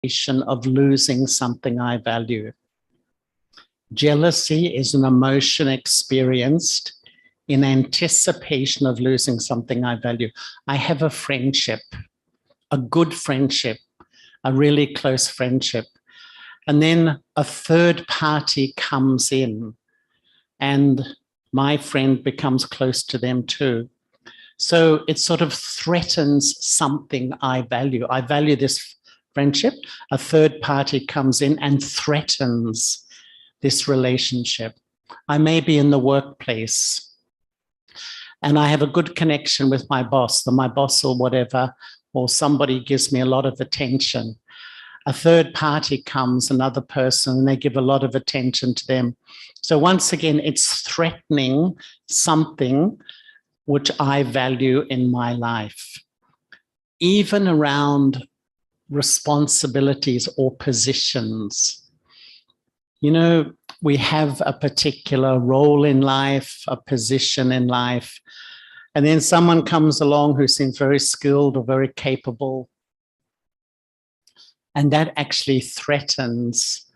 of losing something I value. Jealousy is an emotion experienced in anticipation of losing something I value. I have a friendship, a good friendship, a really close friendship. And then a third party comes in and my friend becomes close to them too. So it sort of threatens something I value. I value this friendship. A third party comes in and threatens this relationship. I may be in the workplace and I have a good connection with my boss or whatever, or somebody gives me a lot of attention. A third party comes, another person, and they give a lot of attention to them. So once again, it's threatening something which I value in my life. Even around responsibilities or positions. You know, we have a particular role in life, a position in life, and then someone comes along who seems very skilled or very capable, and that actually threatens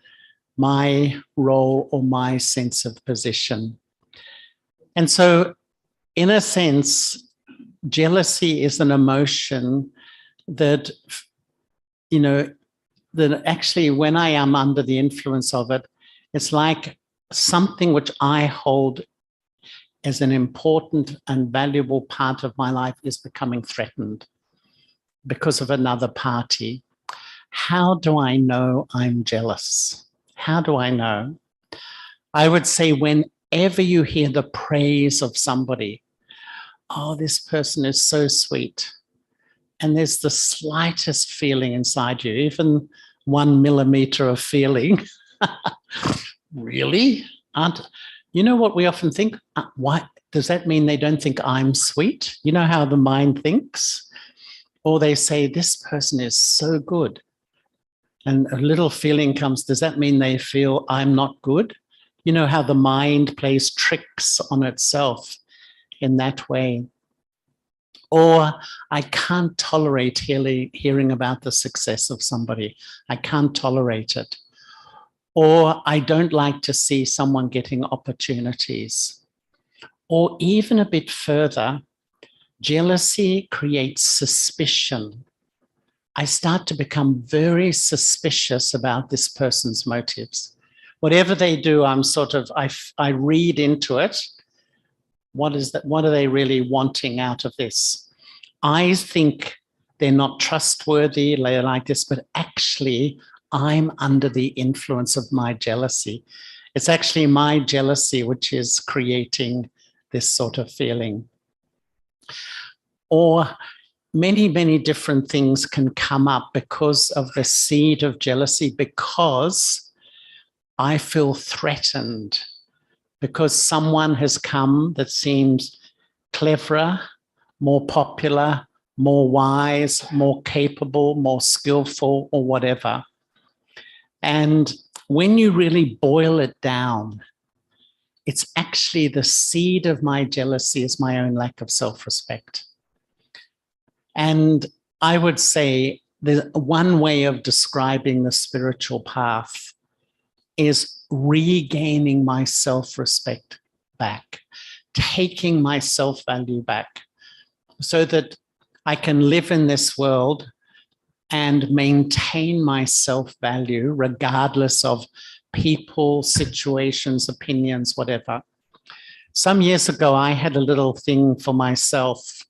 my role or my sense of position. And so, in a sense, jealousy is an emotion that, you know, that actually when I am under the influence of it, it's like something which I hold as an important and valuable part of my life is becoming threatened because of another party. How do I know I'm jealous? How do I know? I would say whenever you hear the praise of somebody, oh, this person is so sweet, and there's the slightest feeling inside you, even 1 millimeter of feeling. Really? You know what we often think? Why does that mean they don't think I'm sweet? You know how the mind thinks? Or they say, this person is so good. And a little feeling comes, does that mean they feel I'm not good? You know how the mind plays tricks on itself in that way. Or I can't tolerate hearing about the success of somebody. I can't tolerate it. Or I don't like to see someone getting opportunities. Or even a bit further, jealousy creates suspicion. I start to become very suspicious about this person's motives. Whatever they do, I'm sort of, I read into it. What is that? What are they really wanting out of this? I think they're not trustworthy, they're like this, but actually I'm under the influence of my jealousy. It's actually my jealousy which is creating this sort of feeling. Or many, many different things can come up because of the seed of jealousy, because I feel threatened, because someone has come that seems cleverer, more popular, more wise, more capable, more skillful, or whatever. And when you really boil it down, it's actually the seed of my jealousy is my own lack of self-respect. And I would say the one way of describing the spiritual path is regaining my self-respect back, taking my self-value back, so that I can live in this world and maintain my self-value regardless of people, situations, opinions, whatever. Some years ago, I had a little thing for myself.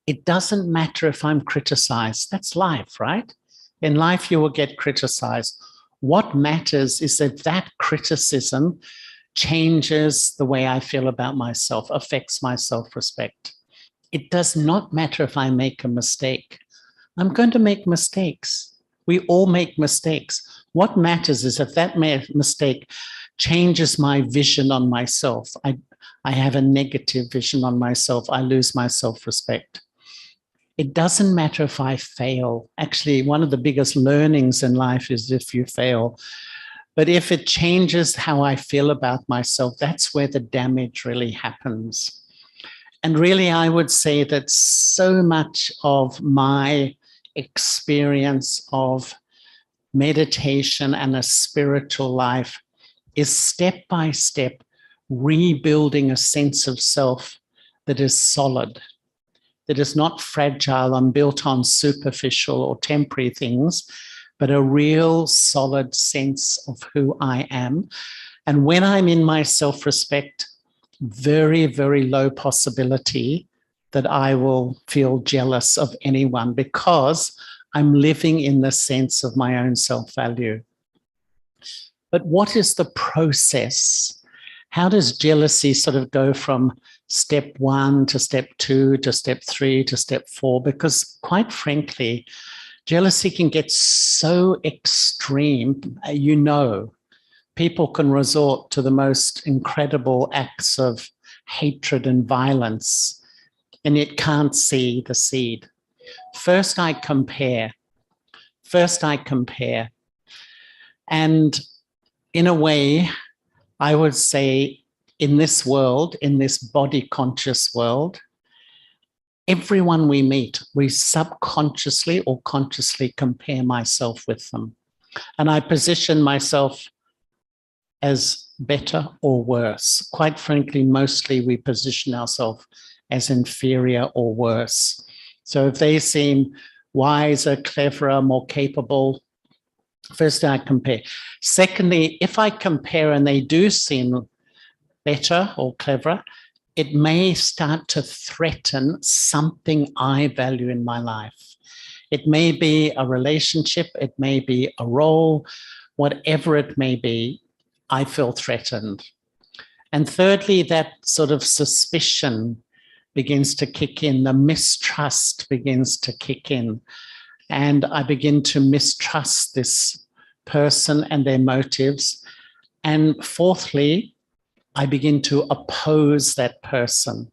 It doesn't matter if I'm criticized. That's life, right? In life, you will get criticized. What matters is that that criticism changes the way I feel about myself, affects my self-respect. It does not matter if I make a mistake. I'm going to make mistakes. We all make mistakes. What matters is if that mistake changes my vision on myself, I have a negative vision on myself, I lose my self-respect. It doesn't matter if I fail. Actually, one of the biggest learnings in life is if you fail. But if it changes how I feel about myself, that's where the damage really happens. And really, I would say that so much of my experience of meditation and a spiritual life is step by step rebuilding a sense of self that is solid, that is not fragile and built on superficial or temporary things, but a real solid sense of who I am. And when I'm in my self-respect, very, very low possibility that I will feel jealous of anyone because I'm living in the sense of my own self-value. But what is the process? How does jealousy sort of go from step 1 to step 2 to step 3 to step 4? Because quite frankly, jealousy can get so extreme, people can resort to the most incredible acts of hatred and violence, and it can't see the seed. First, I compare. And in a way, I would say in this world, in this body conscious world, everyone we meet, we subconsciously or consciously compare myself with them. And I position myself as better or worse. Quite frankly, mostly we position ourselves as inferior or worse. So if they seem wiser, cleverer, more capable, first I compare. Secondly, if I compare and they do seem better or cleverer, it may start to threaten something I value in my life. It may be a relationship, it may be a role, whatever it may be, I feel threatened. And thirdly, that sort of suspicion begins to kick in, the mistrust begins to kick in, and I begin to mistrust this person and their motives. And fourthly, I begin to oppose that person.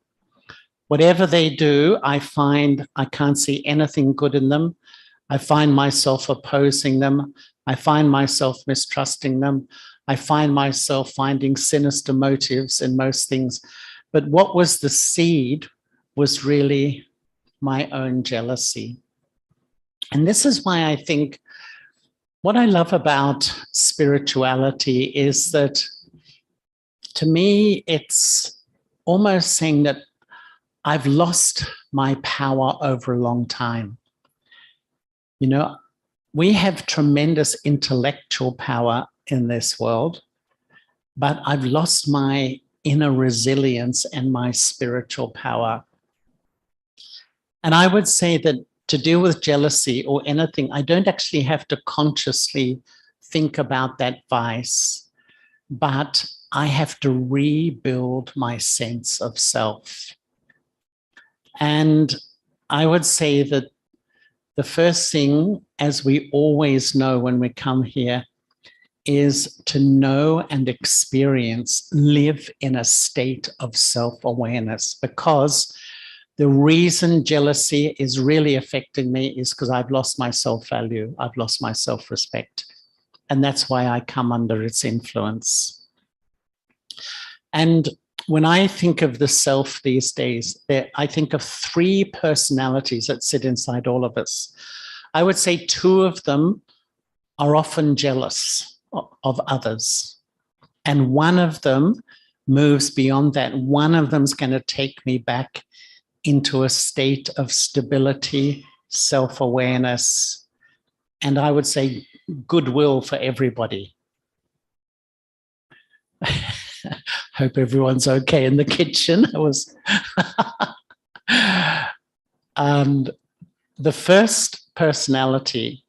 Whatever they do, I find I can't see anything good in them. I find myself opposing them. I find myself mistrusting them. I find myself finding sinister motives in most things. But what was the seed was really my own jealousy. And this is why I think what I love about spirituality is that, to me, it's almost saying that I've lost my power over a long time. We have tremendous intellectual power in this world, but I've lost my inner resilience and my spiritual power. And I would say that to deal with jealousy or anything, I don't actually have to consciously think about that vice, but I have to rebuild my sense of self. And I would say that the first thing, as we always know when we come here, is to know and experience, live in a state of self-awareness, because the reason jealousy is really affecting me is because I've lost my self-value, I've lost my self-respect, and that's why I come under its influence. And when I think of the self these days, I think of 3 personalities that sit inside all of us. I would say 2 of them are often jealous of others, and 1 of them moves beyond that. One of them is going to take me back into a state of stability, self-awareness, and I would say goodwill for everybody. Hope everyone's okay in the kitchen. And the first personality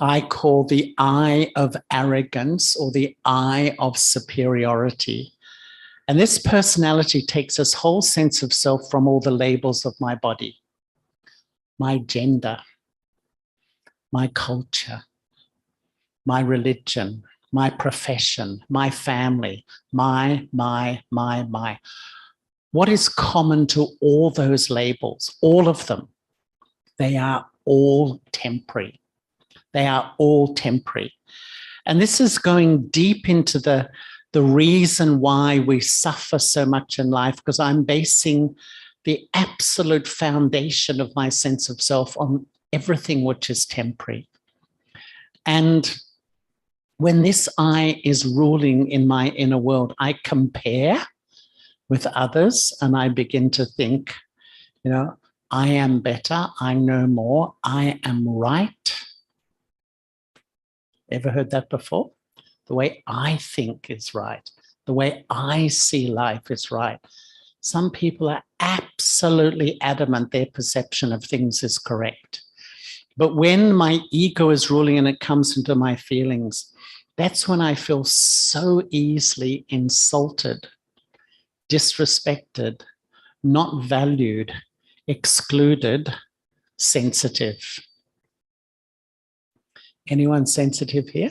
I call the eye of arrogance, or the eye of superiority. And this personality takes this whole sense of self from all the labels of my body, my gender, my culture, my religion, my profession, my family, my. What is common to all those labels, all of them? They are all temporary. They are all temporary. And this is going deep into the reason why we suffer so much in life, because I'm basing the absolute foundation of my sense of self on everything which is temporary. And when this I is ruling in my inner world, I compare with others and I begin to think, you know, I am better, I know more, I am right. Ever heard that before? The way I think is right. The way I see life is right. Some people are absolutely adamant their perception of things is correct. But when my ego is ruling and it comes into my feelings, that's when I feel so easily insulted, disrespected, not valued, excluded, sensitive. Anyone sensitive here?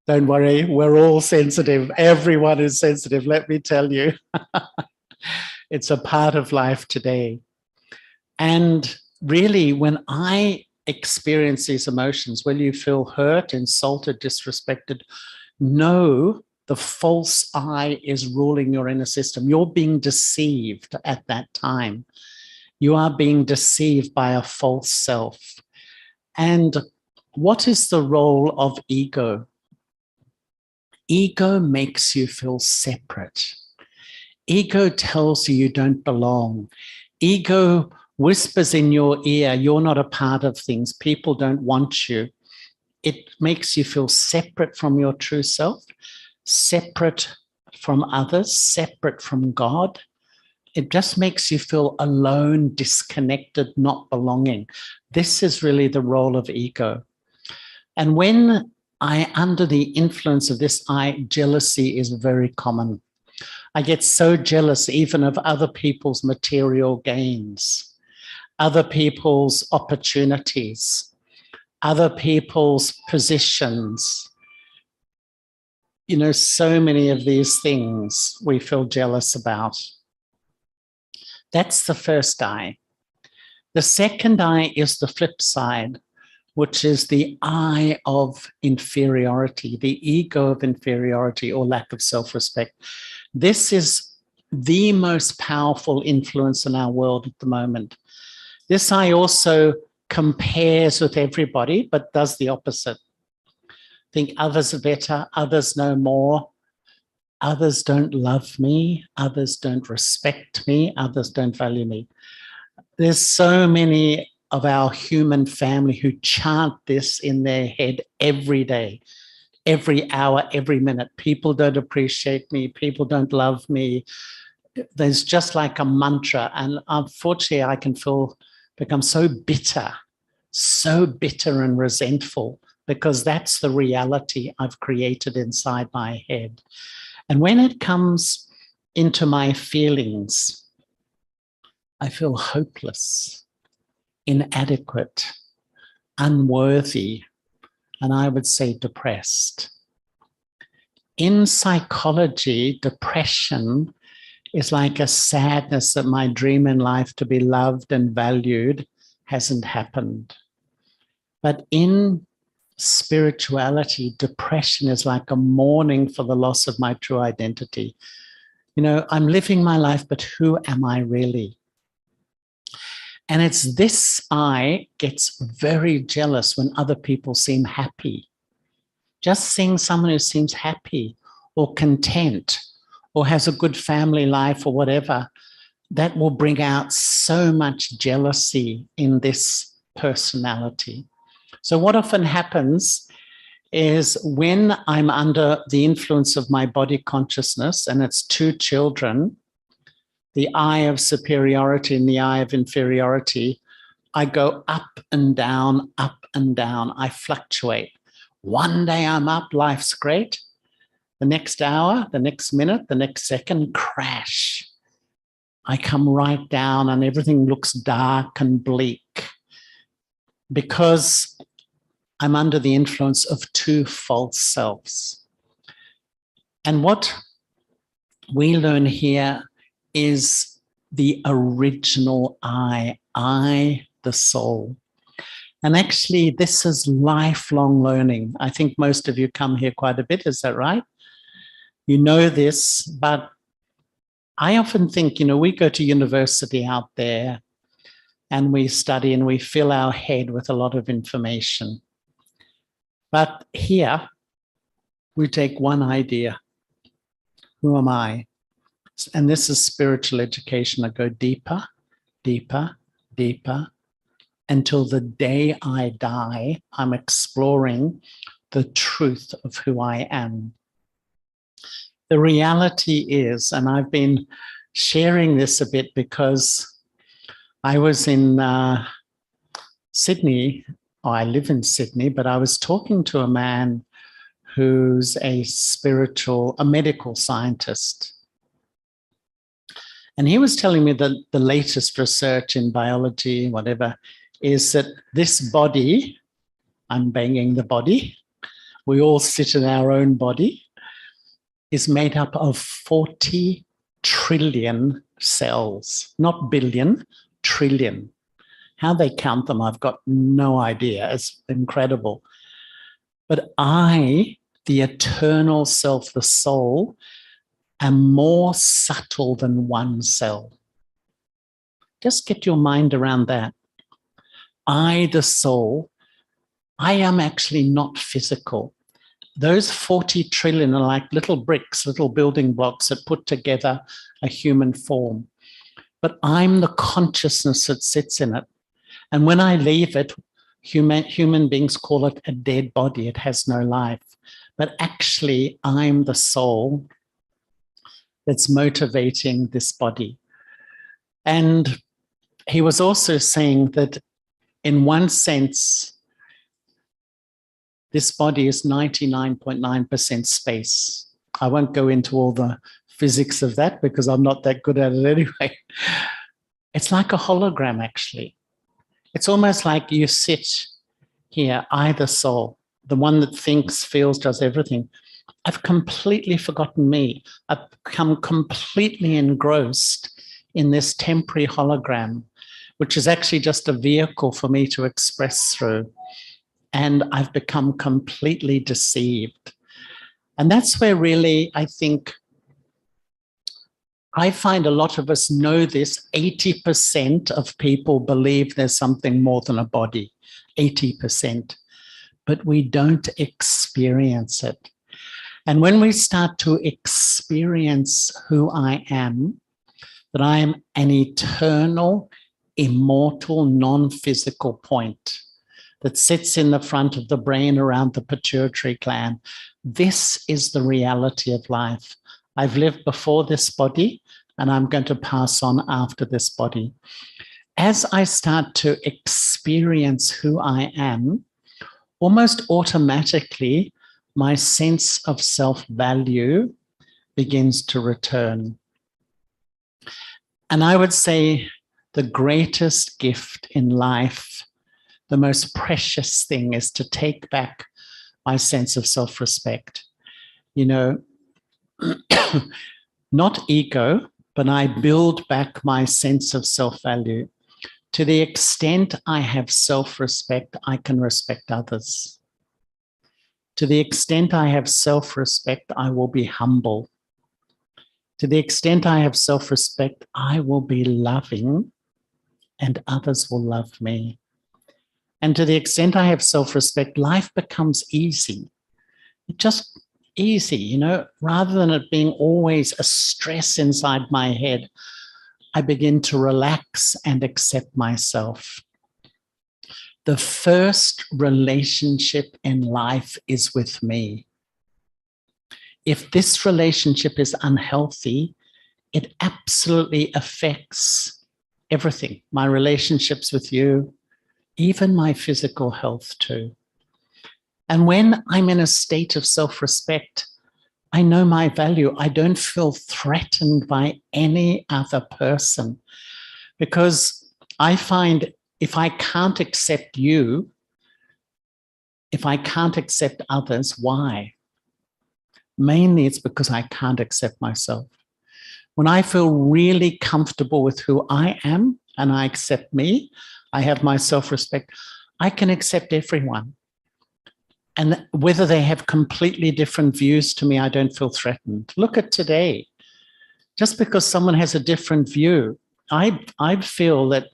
Don't worry, we're all sensitive. Everyone is sensitive, let me tell you. It's a part of life today. And really, when I experience these emotions, when you feel hurt, insulted, disrespected, know the false I is ruling your inner system. You're being deceived at that time. You are being deceived by a false self. And what is the role of ego? Ego makes you feel separate. Ego tells you you don't belong. Ego whispers in your ear, you're not a part of things. People don't want you. It makes you feel separate from your true self, separate from others, separate from God. It just makes you feel alone, disconnected, not belonging. This is really the role of ego. And when under the influence of this jealousy is very common. I get so jealous even of other people's material gains, other people's opportunities, other people's positions. You know, so many of these things we feel jealous about. That's the first I. The second I is the flip side, which is the I of inferiority, the ego of inferiority or lack of self-respect. This is the most powerful influence in our world at the moment. This I also compares with everybody, but does the opposite. Think others are better, others know more, others don't love me, others don't respect me, others don't value me. There's so many of our human family who chant this in their head every day, every hour, every minute. People don't appreciate me, people don't love me. There's just like a mantra. And unfortunately, I can become so bitter and resentful because that's the reality I've created inside my head. And when it comes into my feelings, I feel hopeless, inadequate, unworthy, and I would say depressed. In psychology, depression is like a sadness that my dream in life to be loved and valued hasn't happened. But in spirituality, depression is like a mourning for the loss of my true identity. You know, I'm living my life, but who am I really? And it's this I gets very jealous when other people seem happy. Just seeing someone who seems happy or content or has a good family life or whatever, that will bring out so much jealousy in this personality. So what often happens is when I'm under the influence of my body consciousness, and it's two children, the I of superiority and the I of inferiority, I go up and down, I fluctuate. One day I'm up, life's great. The next hour, the next minute, the next second, crash. I come right down and everything looks dark and bleak because I'm under the influence of two false selves. And what we learn here is the original I, the soul. And actually, this is lifelong learning. I think most of you come here quite a bit, is that right? You know this, but I often think, we go to university out there and we study and we fill our head with a lot of information. But here, we take one idea. Who am I? And this is spiritual education. I go deeper, deeper, deeper, until the day I die, I'm exploring the truth of who I am. The reality is, and I've been sharing this a bit because I was in Sydney, or I live in Sydney, but I was talking to a man who's a medical scientist. And he was telling me that the latest research in biology, whatever, is that this body, I'm banging the body, we all sit in our own body, is made up of 40 trillion cells, not billion, trillion. How they count them, I've got no idea. It's incredible. But I, the eternal self, the soul, am more subtle than one cell. Just get your mind around that. I, the soul, I am actually not physical. Those 40 trillion are like little bricks, little building blocks that put together a human form. But I'm the consciousness that sits in it. And when I leave it, human beings call it a dead body. It has no life. But actually, I'm the soul that's motivating this body. And he was also saying that in one sense, this body is 99.9% space. I won't go into all the physics of that because I'm not that good at it anyway. It's like a hologram, actually. It's almost like you sit here, I, the soul, the one that thinks, feels, does everything. I've completely forgotten me. I've become completely engrossed in this temporary hologram, which is actually just a vehicle for me to express through. And I've become completely deceived. And that's where really, I think, I find a lot of us know this. 80% of people believe there's something more than a body, 80%, but we don't experience it. And when we start to experience who I am, that I am an eternal, immortal, non-physical point that sits in the front of the brain around the pituitary gland. This is the reality of life. I've lived before this body, and I'm going to pass on after this body. As I start to experience who I am, almost automatically, my sense of self-value begins to return. And I would say the greatest gift in life, the most precious thing, is to take back my sense of self-respect. Not ego, but I build back my sense of self-value. To the extent I have self-respect, I can respect others. To the extent I have self-respect, I will be humble. To the extent I have self-respect, I will be loving and others will love me. And to the extent I have self-respect, life becomes easy. It's just easy, rather than it being always a stress inside my head, I begin to relax and accept myself. The first relationship in life is with me. If this relationship is unhealthy, it absolutely affects everything. My relationships with you, even my physical health too. And when I'm in a state of self-respect, I know my value. I don't feel threatened by any other person, because I find if I can't accept you, if I can't accept others, why? Mainly it's because I can't accept myself. When I feel really comfortable with who I am and I accept me, I have my self-respect, I can accept everyone. And whether they have completely different views to me, I don't feel threatened. Look at today. Just because someone has a different view, I feel that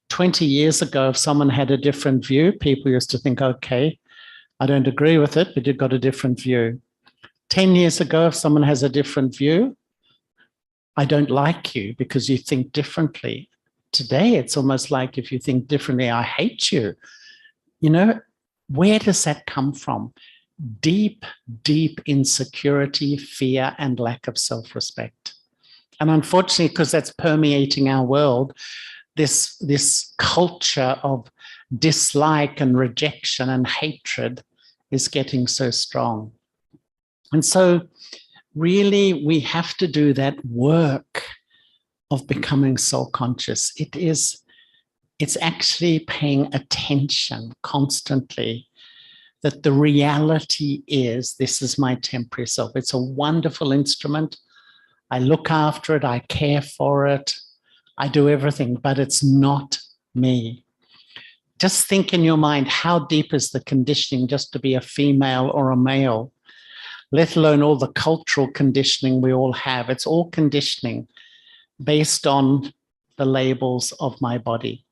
20 years ago, if someone had a different view, people used to think, okay, I don't agree with it, but you've got a different view. 10 years ago, if someone has a different view, I don't like you because you think differently. Today, it's almost like if you think differently, I hate you. You know, where does that come from? Deep, deep insecurity, fear, and lack of self-respect. And unfortunately, because that's permeating our world, this culture of dislike and rejection and hatred is getting so strong. And so really, we have to do that work of becoming soul conscious. It's actually paying attention constantly that the reality is, this is my temporary self. It's a wonderful instrument. I look after it, I care for it, I do everything, but it's not me. Just think in your mind, how deep is the conditioning just to be a female or a male, let alone all the cultural conditioning we all have. It's all conditioning based on the labels of my body.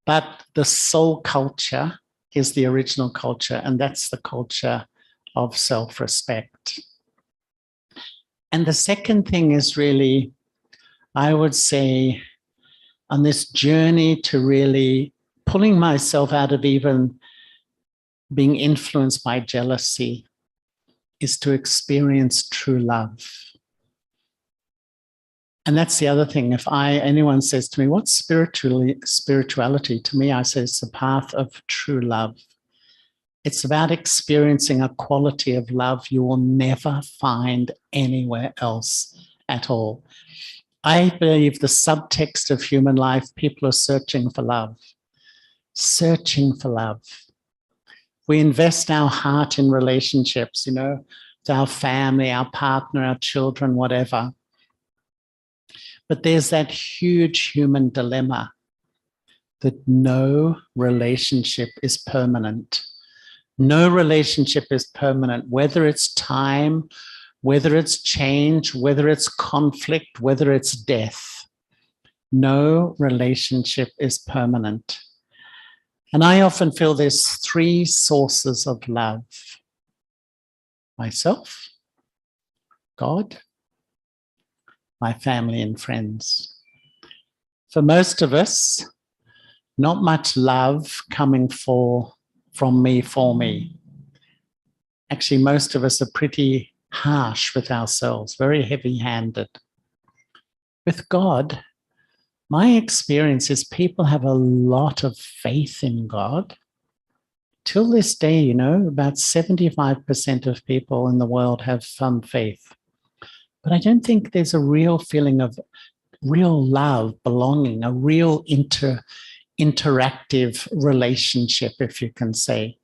But the soul culture is the original culture, and that's the culture of self-respect. And the second thing is really, I would say, on this journey to really pulling myself out of even being influenced by jealousy, is to experience true love. And that's the other thing. If anyone says to me, what's spirituality? To me, I say it's the path of true love. It's about experiencing a quality of love you will never find anywhere else at all. I believe the subtext of human life, people are searching for love, searching for love. We invest our heart in relationships, you know, with our family, our partner, our children, whatever. But there's that huge human dilemma that no relationship is permanent. No relationship is permanent, whether it's time, whether it's change, whether it's conflict, whether it's death. No relationship is permanent. And I often feel there's three sources of love: myself, God, my family and friends. For most of us, not much love coming from me for me. Actually, most of us are pretty harsh with ourselves, very heavy-handed. With God, my experience is people have a lot of faith in God. Till this day, you know, about 75% of people in the world have some faith. But I don't think there's a real feeling of real love, belonging, a real interactive relationship, if you can say.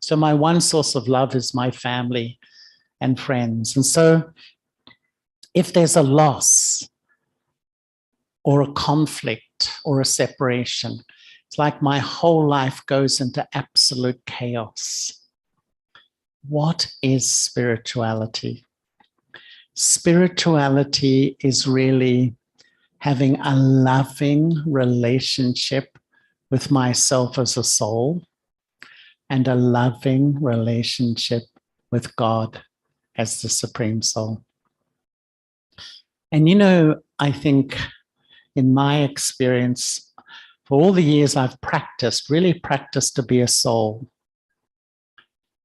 So my one source of love is my family and friends. And so if there's a loss or a conflict or a separation, it's like my whole life goes into absolute chaos. What is spirituality? Spirituality is really having a loving relationship with myself as a soul and a loving relationship with God as the Supreme Soul. And you know, I think in my experience, for all the years I've really practiced to be a soul,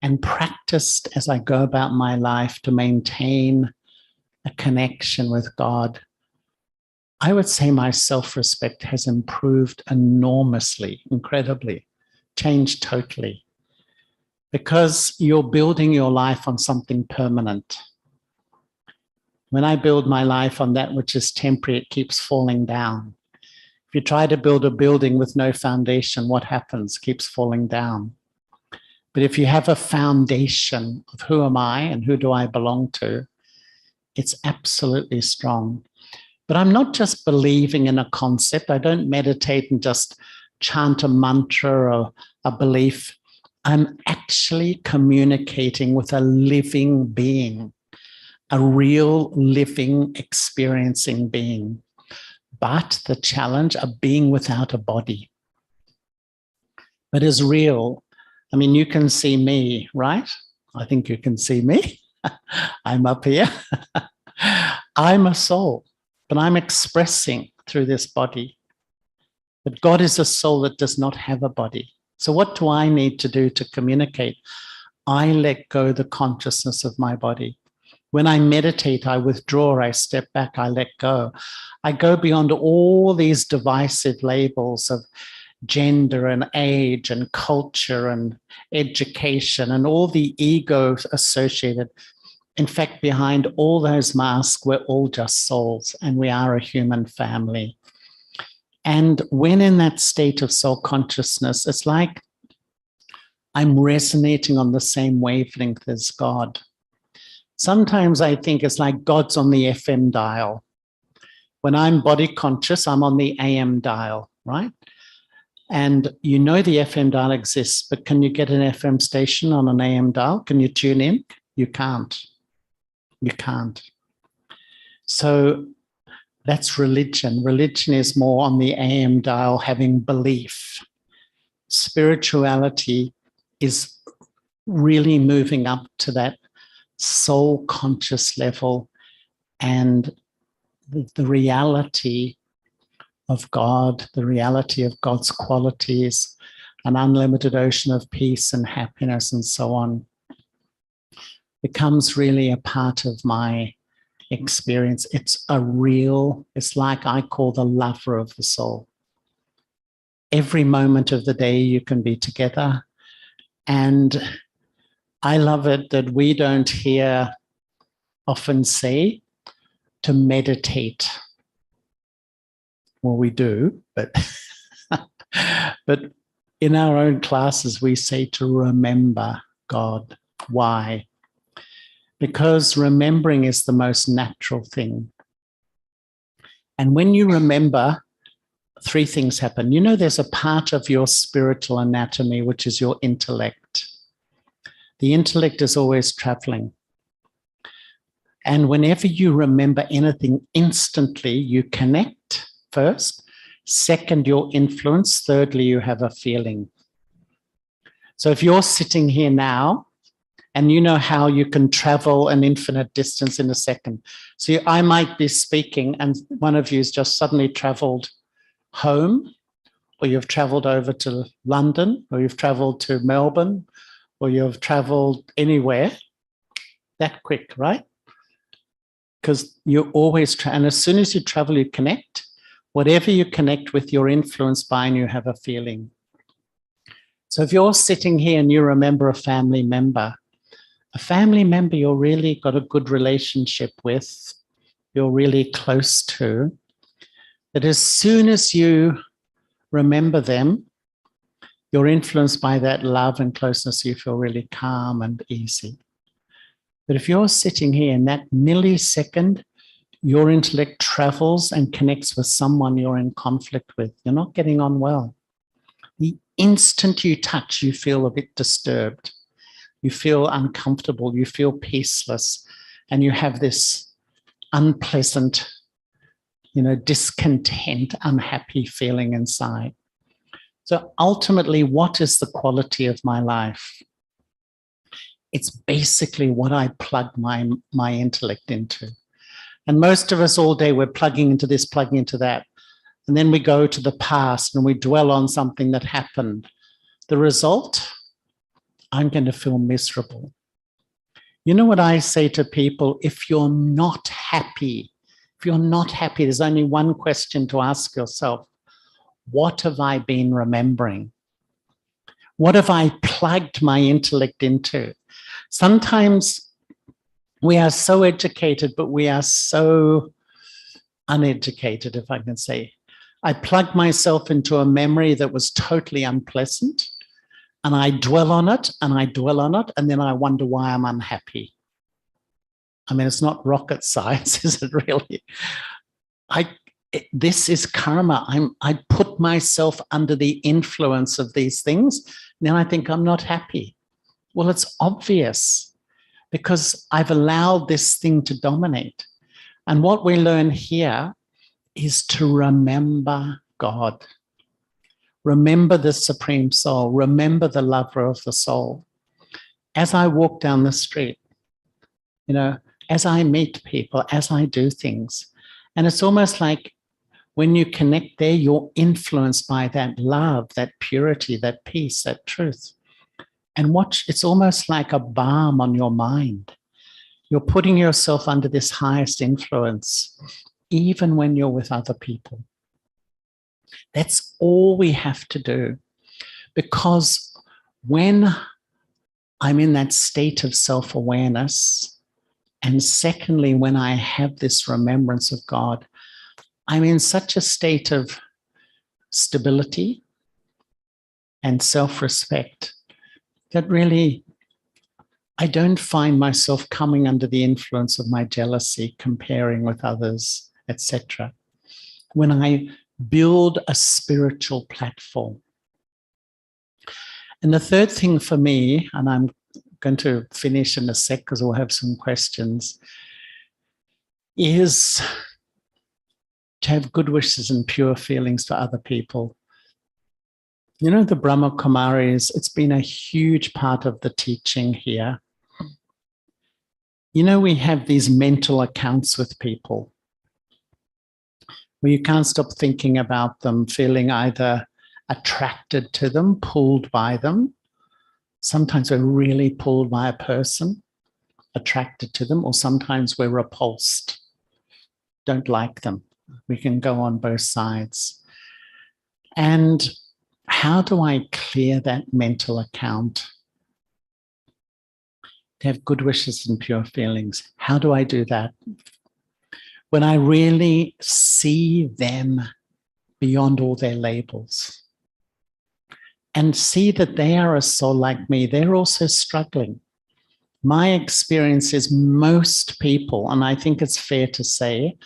and practiced as I go about my life to maintain a connection with God, I would say my self-respect has improved enormously, incredibly, changed totally, because you're building your life on something permanent. When I build my life on that which is temporary, it keeps falling down. If you try to build a building with no foundation, what happens? It keeps falling down. But if you have a foundation of who am I and who do I belong to, it's absolutely strong. But I'm not just believing in a concept. I don't meditate and just chant a mantra or a belief. I'm actually communicating with a living being, a real living, experiencing being. But the challenge of being without a body. But is real. I mean, you can see me, right? I think you can see me. I'm up here. I'm a soul, but I'm expressing through this body. But God is a soul that does not have a body. So what do I need to do to communicate? I let go the consciousness of my body. When I meditate, I withdraw, I step back, I let go. I go beyond all these divisive labels of gender and age and culture and education and all the ego associated. In fact, behind all those masks, we're all just souls and we are a human family. And when in that state of soul consciousness, it's like I'm resonating on the same wavelength as God. Sometimes I think it's like God's on the FM dial. When I'm body conscious, I'm on the AM dial, right? And you know the FM dial exists, but can you get an FM station on an AM dial? Can you tune in? You can't. You can't. So that's religion. Religion is more on the AM dial, having belief. Spirituality is really moving up to that soul conscious level and the reality of God, the reality of God's qualities, an unlimited ocean of peace and happiness and so on, becomes really a part of my experience. It's like I call the lover of the soul. Every moment of the day you can be together. And I love it that we don't hear often say to meditate. Well, we do, but in our own classes, we say to remember God. Why? Because remembering is the most natural thing. And when you remember, three things happen. You know, there's a part of your spiritual anatomy, which is your intellect. The intellect is always traveling. And whenever you remember anything instantly, you connect first. Second, your influence. Thirdly, you have a feeling. So if you're sitting here now, and you know how you can travel an infinite distance in a second. So I might be speaking and one of you's just suddenly traveled home, or you've traveled over to London, or you've traveled to Melbourne, or you've traveled anywhere that quick, right? Because you're always, and as soon as you travel, you connect. Whatever you connect with, you're influenced by and you have a feeling. So if you're sitting here and you remember a family member you're really got a good relationship with, you're really close to, that as soon as you remember them, you're influenced by that love and closeness, you feel really calm and easy. But if you're sitting here in that millisecond, your intellect travels and connects with someone you're in conflict with, you're not getting on well. The instant you touch, you feel a bit disturbed. You feel uncomfortable, you feel peaceless, and you have this unpleasant, discontent, unhappy feeling inside. So ultimately, what is the quality of my life? It's basically what I plug my intellect into. And most of us all day, we're plugging into this, plugging into that. And then we go to the past and we dwell on something that happened. The result, I'm going to feel miserable. You know what I say to people? If you're not happy, there's only one question to ask yourself. What have I been remembering? What have I plugged my intellect into? Sometimes we are so educated, but we are so uneducated, if I can say. I plugged myself into a memory that was totally unpleasant. And I dwell on it, and then I wonder why I'm unhappy. I mean, it's not rocket science, is it really? this is karma. I put myself under the influence of these things. Now I think I'm not happy. Well, it's obvious because I've allowed this thing to dominate. And what we learn here is to remember God. Remember the Supreme Soul. Remember the lover of the soul. As I walk down the street, as I meet people, as I do things. And it's almost like when you connect there, you're influenced by that love, that purity, that peace, that truth. And it's almost like a balm on your mind. You're putting yourself under this highest influence, even when you're with other people. That's all we have to do. Because when I'm in that state of self-awareness, and secondly, when I have this remembrance of God, I'm in such a state of stability and self-respect that really I don't find myself coming under the influence of my jealousy, comparing with others, etc. When I build a spiritual platform. And the third thing for me, and I'm going to finish in a sec because we'll have some questions, is to have good wishes and pure feelings for other people. The Brahma Kumaris, it's been a huge part of the teaching here. We have these mental accounts with people where you can't stop thinking about them, feeling either attracted to them, pulled by them. Sometimes we're really pulled by a person, attracted to them, or sometimes we're repulsed, don't like them. We can go on both sides. And how do I clear that mental account? To have good wishes and pure feelings. How do I do that? When I really see them beyond all their labels and see that they are a soul like me, they're also struggling. My experience is most people, and I think it's fair to say,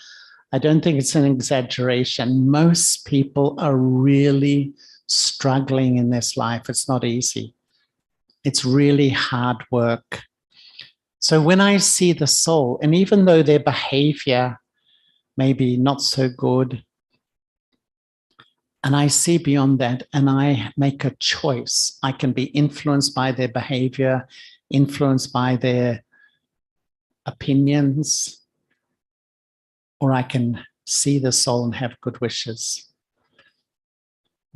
I don't think it's an exaggeration, most people are really struggling in this life. It's not easy. It's really hard work. So when I see the soul, and even though their behavior may be not so good, and I see beyond that and I make a choice, I can be influenced by their behavior, influenced by their opinions, or I can see the soul and have good wishes.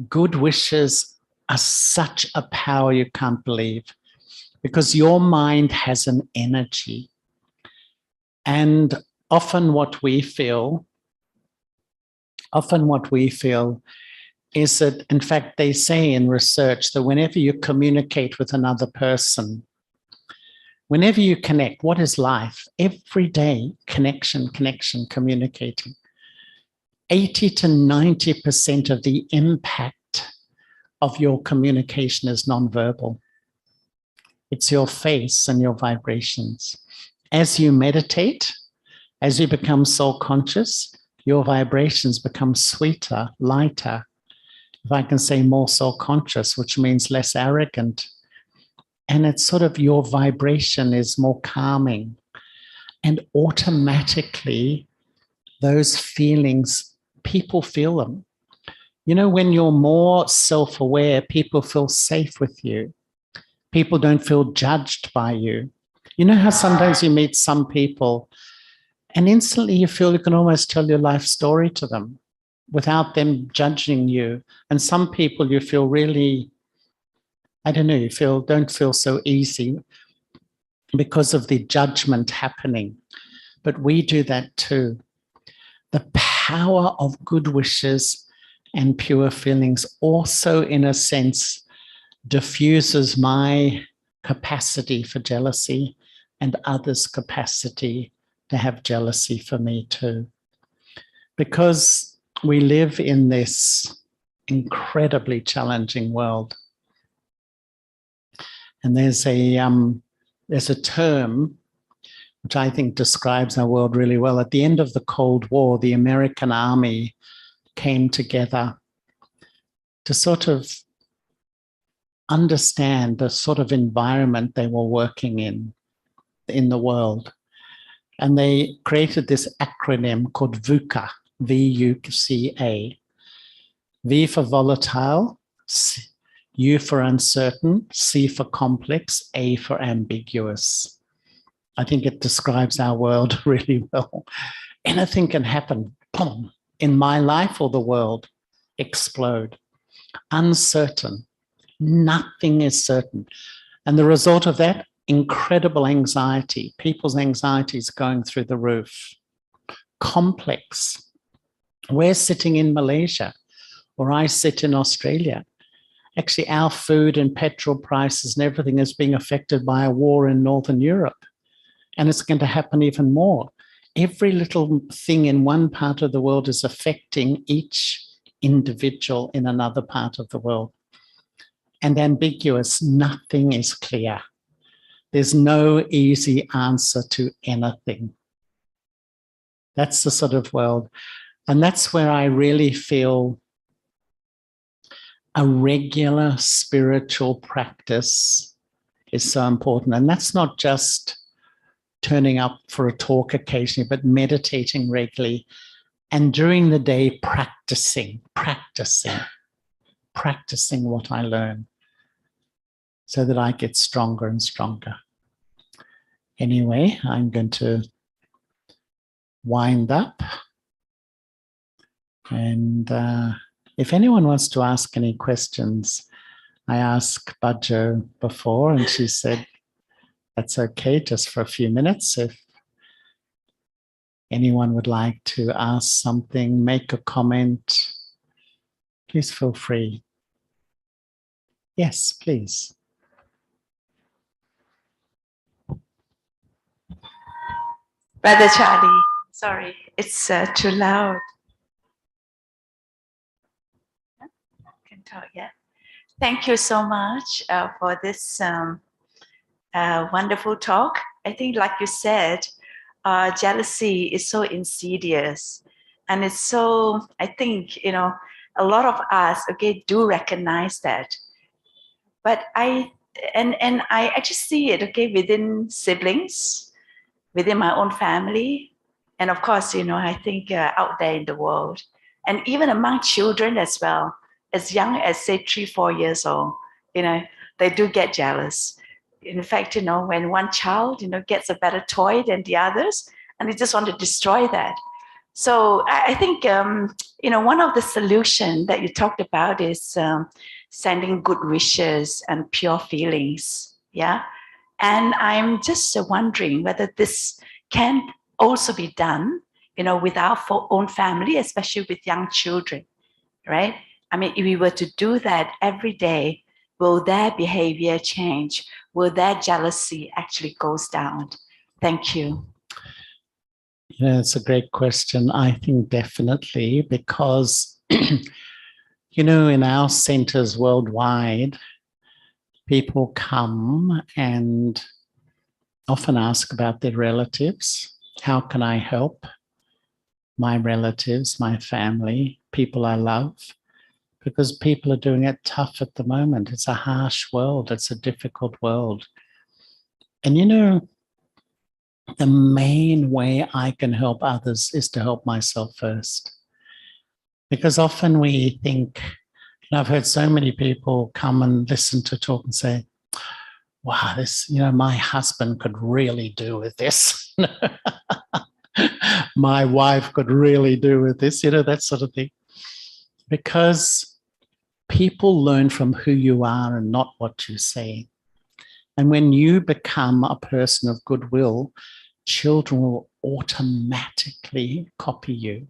Good wishes are such a power you can't believe, because your mind has an energy. And often what we feel is that, in fact, they say in research that whenever you communicate with another person, whenever you connect, what is life? Every day, connection, communicating. 80 to 90% of the impact of your communication is nonverbal. It's your face and your vibrations. As you meditate, as you become soul conscious, your vibrations become sweeter, lighter. If I can say more soul conscious, which means less arrogant. And it's sort of your vibration is more calming. And automatically, those feelings, people feel them. When you're more self-aware, people feel safe with you. People don't feel judged by you. How sometimes you meet some people and instantly you feel you can almost tell your life story to them without them judging you. And some people you feel really, I don't know, don't feel so easy because of the judgment happening. But we do that too. The power of good wishes and pure feelings also, in a sense, diffuses my capacity for jealousy and others' capacity to have jealousy for me too. Because we live in this incredibly challenging world. And there's a term which I think describes our world really well. At the end of the Cold War, the American army came together to sort of understand the sort of environment they were working in the world. And they created this acronym called VUCA, V-U-C-A. V for volatile, U for uncertain, C for complex, A for ambiguous. I think it describes our world really well. Anything can happen, boom, in my life or the world, explode. Uncertain, nothing is certain. And the result of that, incredible anxiety. People's anxiety is going through the roof. Complex. We're sitting in Malaysia, or I sit in Australia. Actually, our food and petrol prices and everything is being affected by a war in Northern Europe. And it's going to happen even more. Every little thing in one part of the world is affecting each individual in another part of the world. And ambiguous, nothing is clear. There's no easy answer to anything. That's the sort of world. And that's where I really feel a regular spiritual practice is so important. And that's not just turning up for a talk occasionally, but meditating regularly. And during the day, practicing what I learn so that I get stronger and stronger. Anyway, I'm going to wind up. And if anyone wants to ask any questions, I asked Bajo before and she said, that's okay, just for a few minutes. If anyone would like to ask something, make a comment, please feel free. Yes, please. Brother Charlie, sorry, it's too loud. Can talk, yeah. Thank you so much for this wonderful talk. I think, like you said, jealousy is so insidious, and it's so. I think a lot of us, do recognize that, but I actually see it, within siblings, within my own family, and of course, I think out there in the world, and even among children as well, as young as say 3-4 years old, they do get jealous. In fact, when one child, gets a better toy than the others, and they just want to destroy that. So I think, one of the solutions that you talked about is sending good wishes and pure feelings. Yeah. And I'm just wondering whether this can also be done, with our own family, especially with young children, right? I mean, if we were to do that every day, will their behavior change? Will their jealousy actually goes down? Thank you. Yeah, it's a great question. I think definitely, because, in our centers worldwide, people come and often ask about their relatives. How can I help my relatives, my family, people I love? Because people are doing it tough at the moment. It's a harsh world. It's a difficult world. And the main way I can help others is to help myself first. Because often we think, I've heard so many people come and listen to talk and say, wow, this, my husband could really do with this. My wife could really do with this, that sort of thing. Because people learn from who you are and not what you say. And when you become a person of goodwill, children will automatically copy you.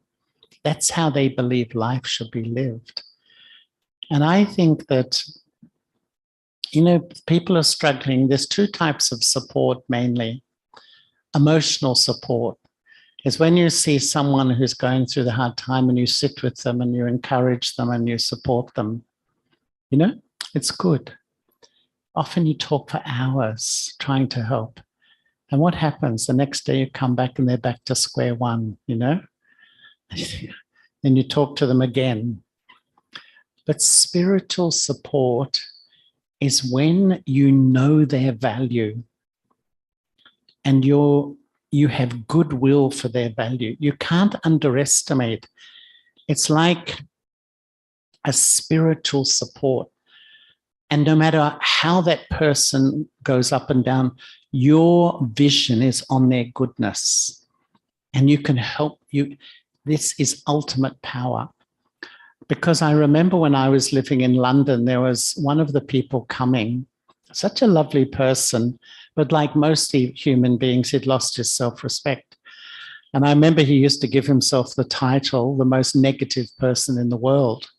That's how they believe life should be lived. And I think that, people are struggling. There's two types of support mainly. Emotional support is when you see someone who's going through the hard time and you sit with them and you encourage them and you support them. It's good. Often you talk for hours trying to help. And what happens? The next day you come back and they're back to square one, you know? Then you talk to them again. But spiritual support is when you know their value and you have goodwill for their value. You can't underestimate. It's like a spiritual support. And no matter how that person goes up and down, your vision is on their goodness. And you can help you. This is ultimate power. Because I remember when I was living in London, there was one of the people coming, such a lovely person, but like most human beings, he'd lost his self-respect. And I remember he used to give himself the title, the most negative person in the world.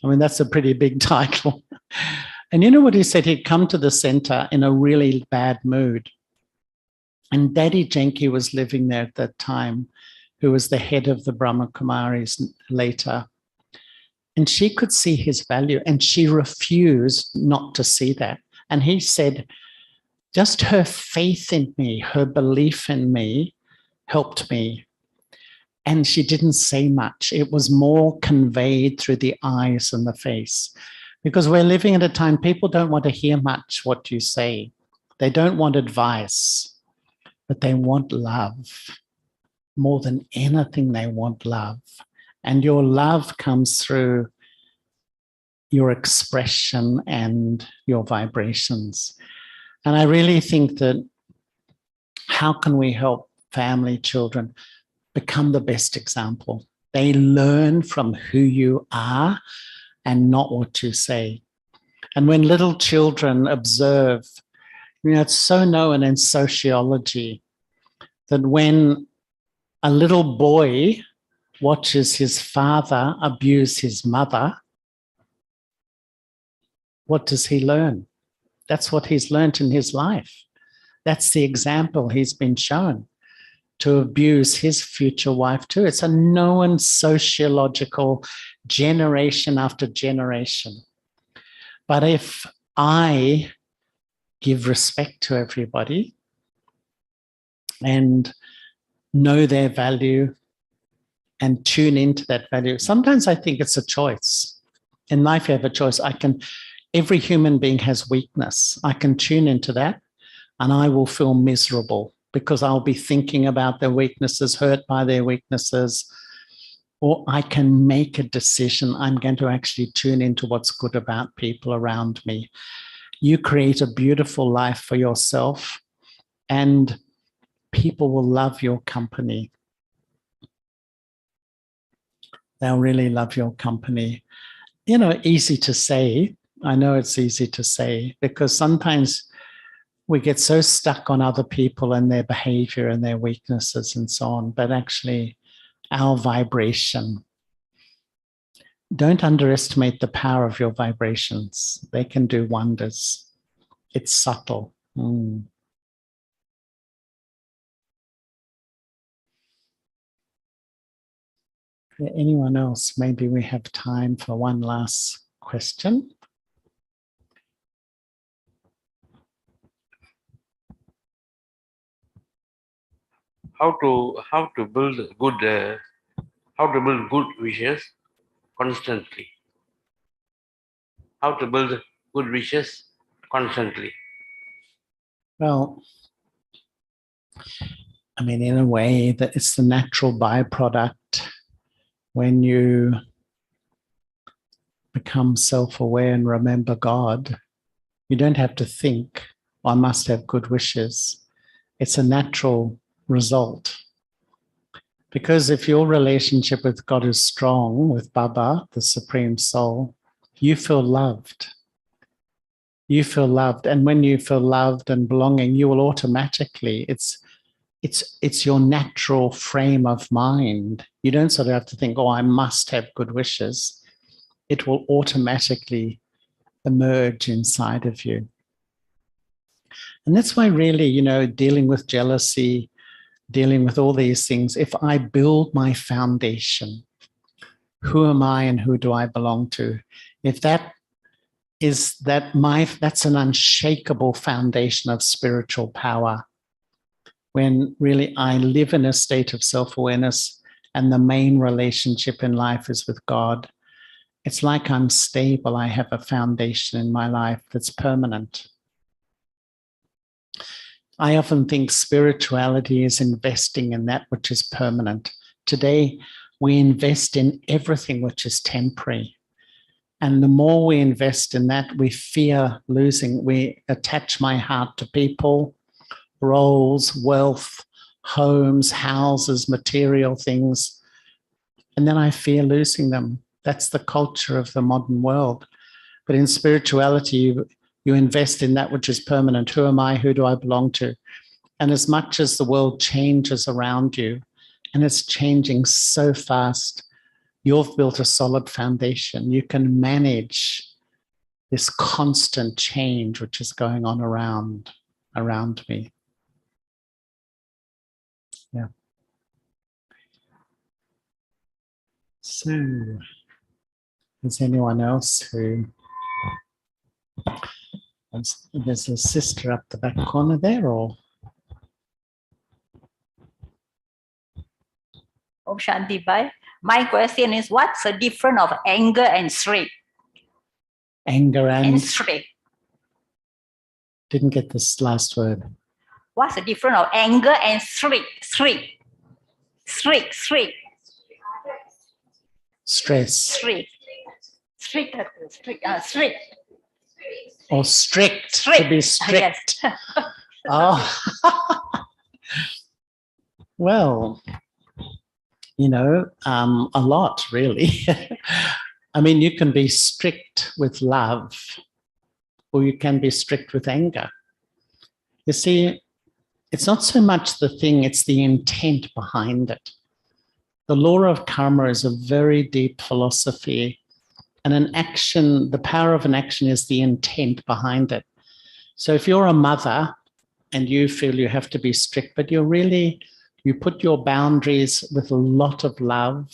I mean, that's a pretty big title. And you know what he said? He'd come to the center in a really bad mood. And Daddy Jenki was living there at that time, who was the head of the Brahma Kumaris later. And she could see his value, and she refused not to see that. And he said, just her faith in me, her belief in me helped me. And she didn't say much. It was more conveyed through the eyes and the face. Because we're living at a time people don't want to hear much what you say. They don't want advice, but they want love. More than anything, they want love. And your love comes through your expression and your vibrations. And I really think that how can we help family, children become the best example? They learn from who you are and not what you say. And when little children observe, you know, it's so known in sociology that when a little boy watches his father abuse his mother, what does he learn? That's what he's learned in his life. That's the example he's been shown, to abuse his future wife too. It's a known sociological generation after generation. But if I give respect to everybody and know their value and tune into that value, sometimes I think it's a choice. In life, you have a choice. Every human being has weakness. I can tune into that and I will feel miserable because I'll be thinking about their weaknesses, hurt by their weaknesses. Or I can make a decision. I'm going to actually tune into what's good about people around me. You create a beautiful life for yourself and people will love your company. They'll really love your company. You know, easy to say. I know it's easy to say because sometimes we get so stuck on other people and their behavior and their weaknesses and so on, but actually our vibration. Don't underestimate the power of your vibrations. They can do wonders. It's subtle. Anyone else? Maybe we have time for one last question. How to build good wishes constantly. How to build good wishes constantly. Well, I mean, in a way that it's the natural byproduct when you become self-aware and remember God. You don't have to think, I must have good wishes. It's a natural result. Because if your relationship with God is strong, with Baba, the Supreme Soul, you feel loved. You feel loved. And when you feel loved and belonging, you will automatically, it's your natural frame of mind. You don't sort of have to think, oh, I must have good wishes. It will automatically emerge inside of you. And that's why really, you know, dealing with jealousy, dealing with all these things, if I build my foundation, who am I and who do I belong to? If that's an unshakable foundation of spiritual power, when really I live in a state of self-awareness and the main relationship in life is with God, it's like I'm stable. I have a foundation in my life that's permanent. I often think spirituality is investing in that which is permanent. Today, we invest in everything which is temporary. And the more we invest in that, we fear losing. We attach my heart to people, roles, wealth, homes, houses, material things. And then I fear losing them. That's the culture of the modern world. But in spirituality, you invest in that which is permanent. Who am I? Who do I belong to? And as much as the world changes around you, and it's changing so fast, you've built a solid foundation. You can manage this constant change which is going on around me. Yeah. So, is anyone else who... There's a sister up the back corner there, or? Oh, Shanti Bhai, my question is, what's the difference of anger and shriek? Anger and shriek. Didn't get this last word. What's the difference of anger and shriek? Shriek. Shriek. Shriek. Stress. Shriek. Shriek. Shriek. Or strict. Strict. To be strict. Yes. Oh. Well, a lot, really. I mean, you can be strict with love, or you can be strict with anger. You see, it's not so much the thing, it's the intent behind it. The law of karma is a very deep philosophy, and an action, the power of an action is the intent behind it. So if you're a mother and you feel you have to be strict, but you put your boundaries with a lot of love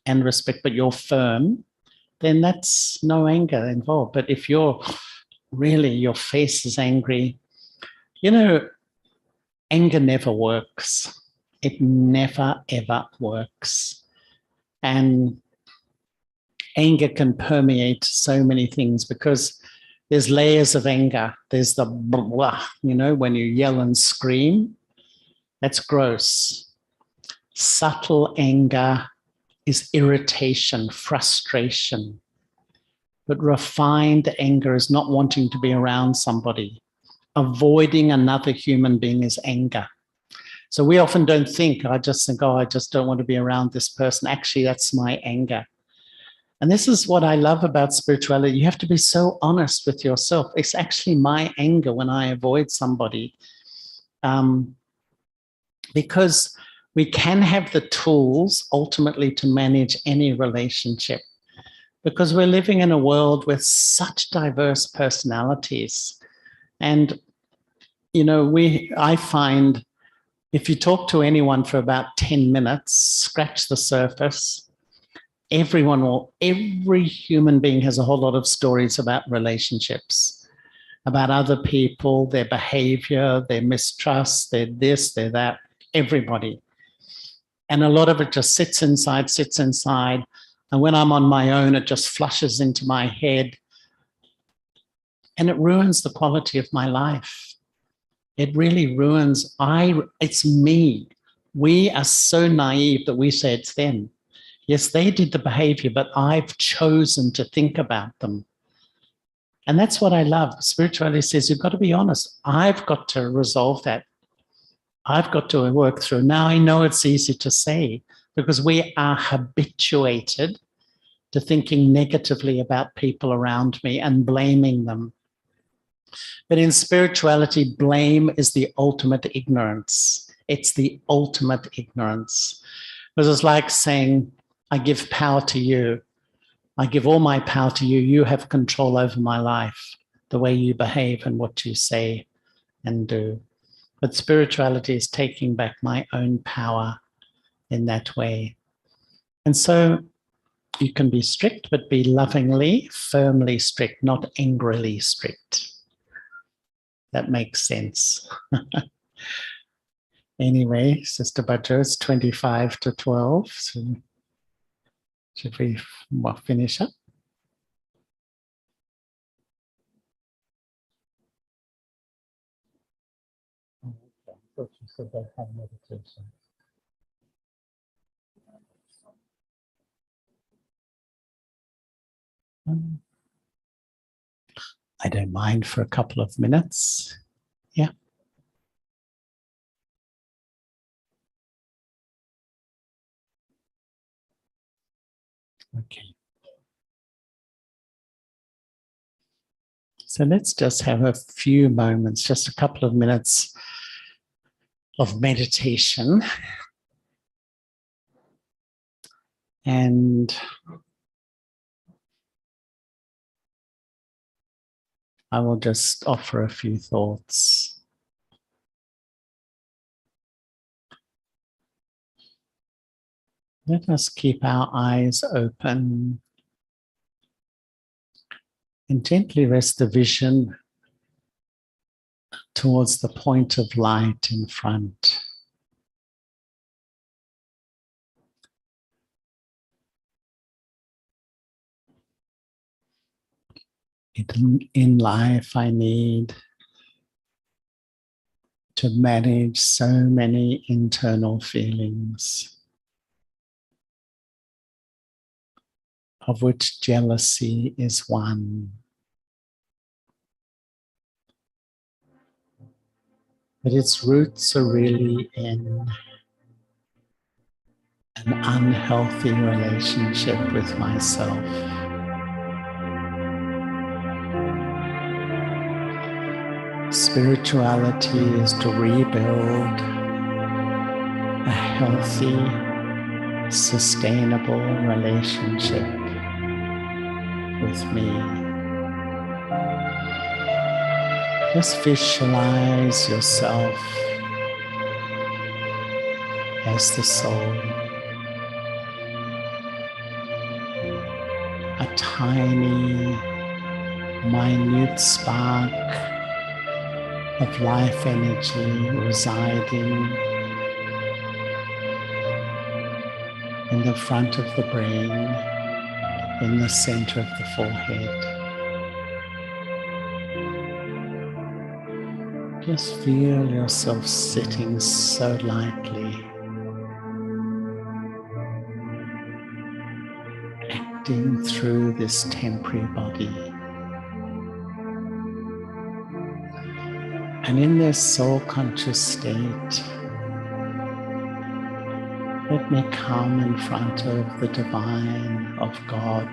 and respect, but you're firm, then that's no anger involved. But if your face is angry, anger never works. It never, ever works. And anger can permeate so many things because there's layers of anger. There's the blah, when you yell and scream, that's gross. Subtle anger is irritation, frustration. But refined anger is not wanting to be around somebody. Avoiding another human being is anger. So we often don't think, I just don't want to be around this person. Actually, that's my anger. And this is what I love about spirituality. You have to be so honest with yourself. It's actually my anger when I avoid somebody. Because we can have the tools ultimately to manage any relationship, because we're living in a world with such diverse personalities. And, I find if you talk to anyone for about 10 minutes, scratch the surface, every human being has a whole lot of stories about relationships, about other people, their behavior, their mistrust, their this, their that, everybody. And a lot of it just sits inside. And when I'm on my own, it just flushes into my head. And it ruins the quality of my life. It really ruins, it's me. We are so naive that we say it's them. Yes, they did the behavior, but I've chosen to think about them. And that's what I love. Spirituality says, you've got to be honest. I've got to resolve that. I've got to work through. Now I know it's easy to say because we are habituated to thinking negatively about people around me and blaming them. But in spirituality, blame is the ultimate ignorance. It's the ultimate ignorance. Because it's like saying, I give power to you. I give all my power to you. You have control over my life, the way you behave and what you say and do. But spirituality is taking back my own power in that way. And so you can be strict, but be lovingly, firmly strict, not angrily strict. That makes sense. Anyway, Sister Badger, it's 25 to 12. So should we finish up? Okay. I thought you said they had meditation. I don't mind for a couple of minutes. Yeah. Okay. So let's just have a few moments, just a couple of minutes of meditation. And I will just offer a few thoughts. Let us keep our eyes open and gently rest the vision towards the point of light in front. In life, I need to manage so many internal feelings, of which jealousy is one. But its roots are really in an unhealthy relationship with myself. Spirituality is to rebuild a healthy, sustainable relationship with me. Just visualize yourself as the soul, a tiny, minute spark of life energy residing in the front of the brain, in the center of the forehead. Just feel yourself sitting so lightly, acting through this temporary body. And in this soul conscious state, let me come in front of the divine, of God,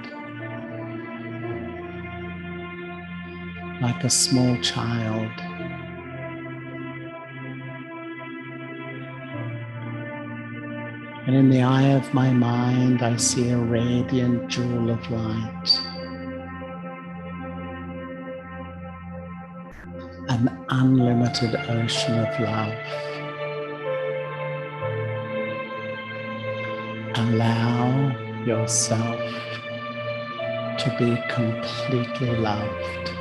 like a small child. And in the eye of my mind, I see a radiant jewel of light, an unlimited ocean of love. Allow yourself to be completely loved.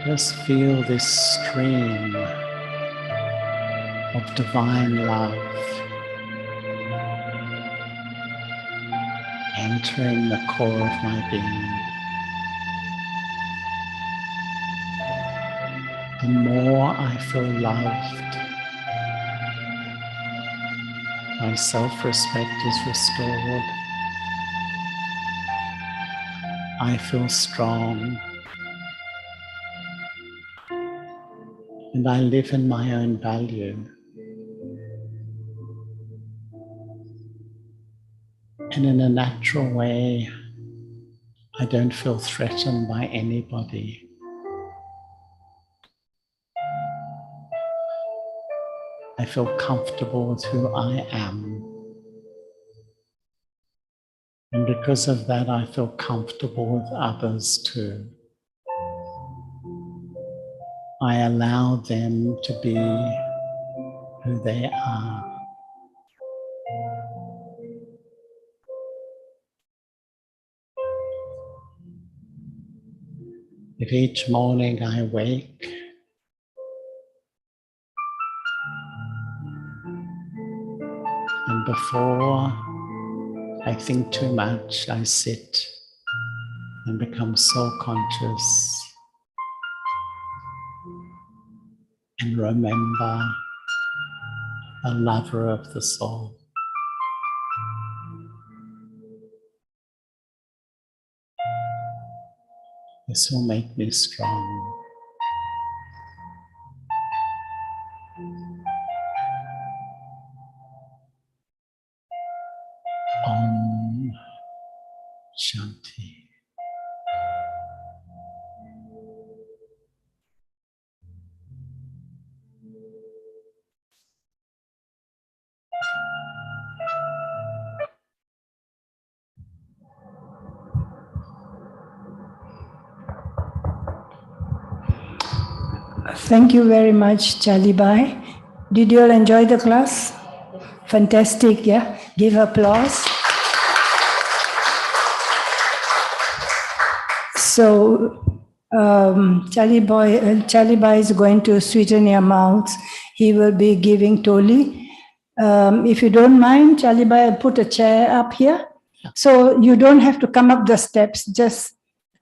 Just feel this stream of divine love entering the core of my being. The more I feel loved, my self-respect is restored. I feel strong. And I live in my own value. And in a natural way, I don't feel threatened by anybody. I feel comfortable with who I am. And because of that, I feel comfortable with others too. I allow them to be who they are. If each morning I wake before I think too much, I sit and become soul conscious and remember a lover of the soul. This will make me strong. Om Shanti. Thank you very much, Charlie Bai. Did you all enjoy the class? Fantastic, yeah? Give applause. So, Charlie Bai is going to sweeten your mouths. He will be giving Toli. If you don't mind, Charlie Bai, I'll put a chair up here. So you don't have to come up the steps, just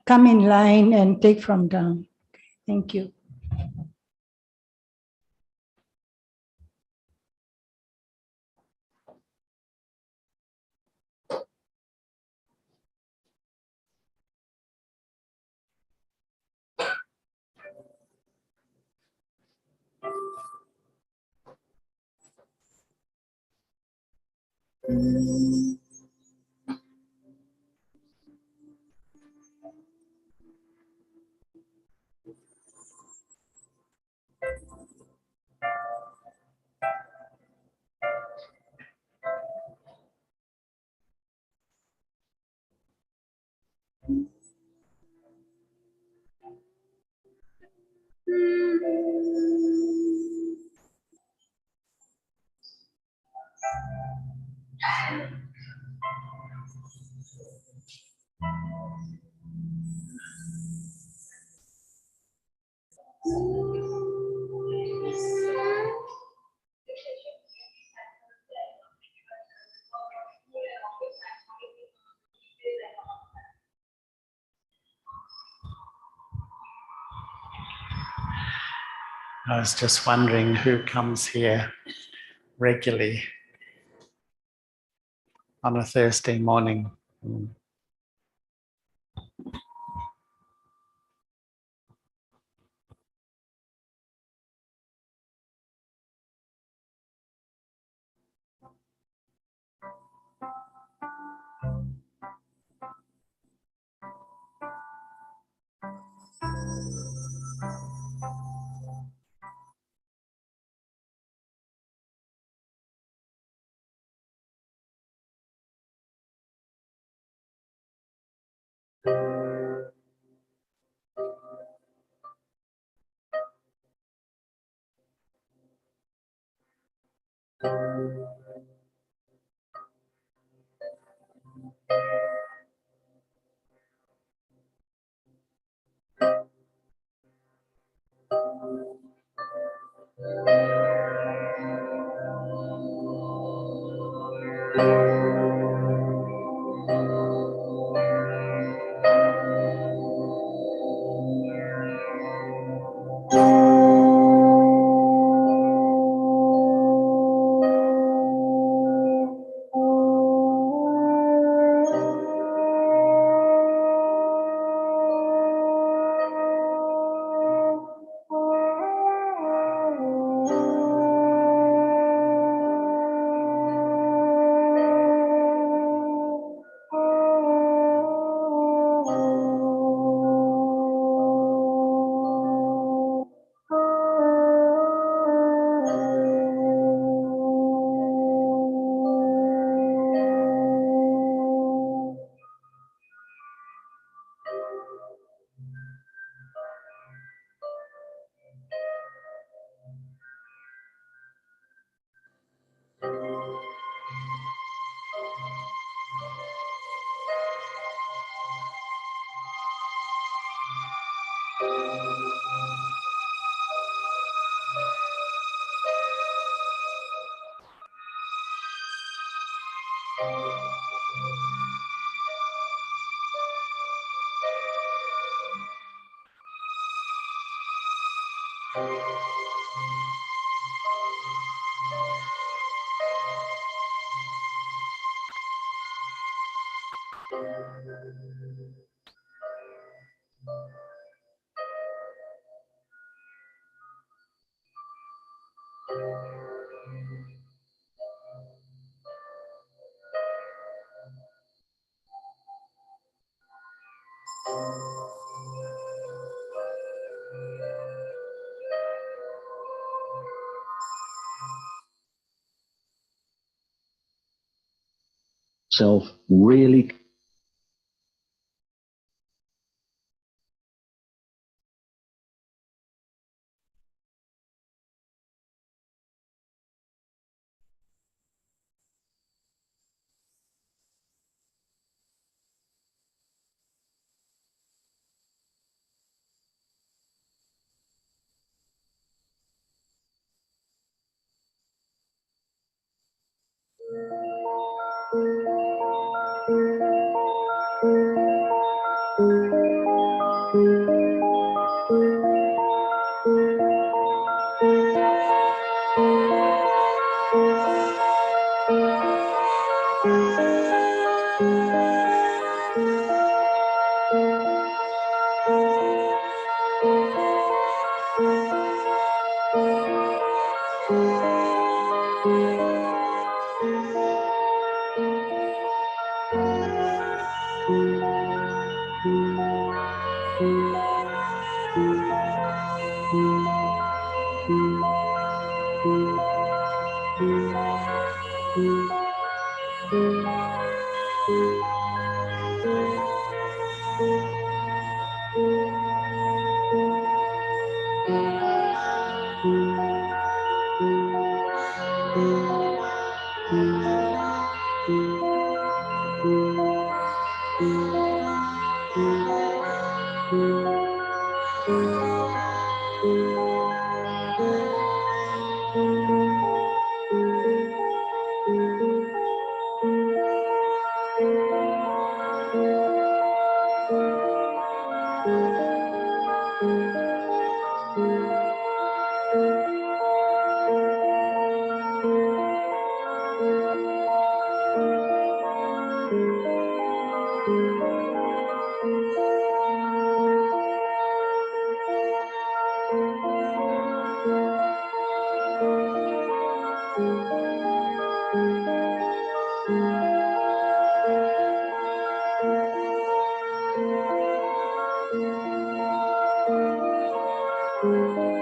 come in line and take from down. Thank you. I was just wondering who comes here regularly on a Thursday morning. Self really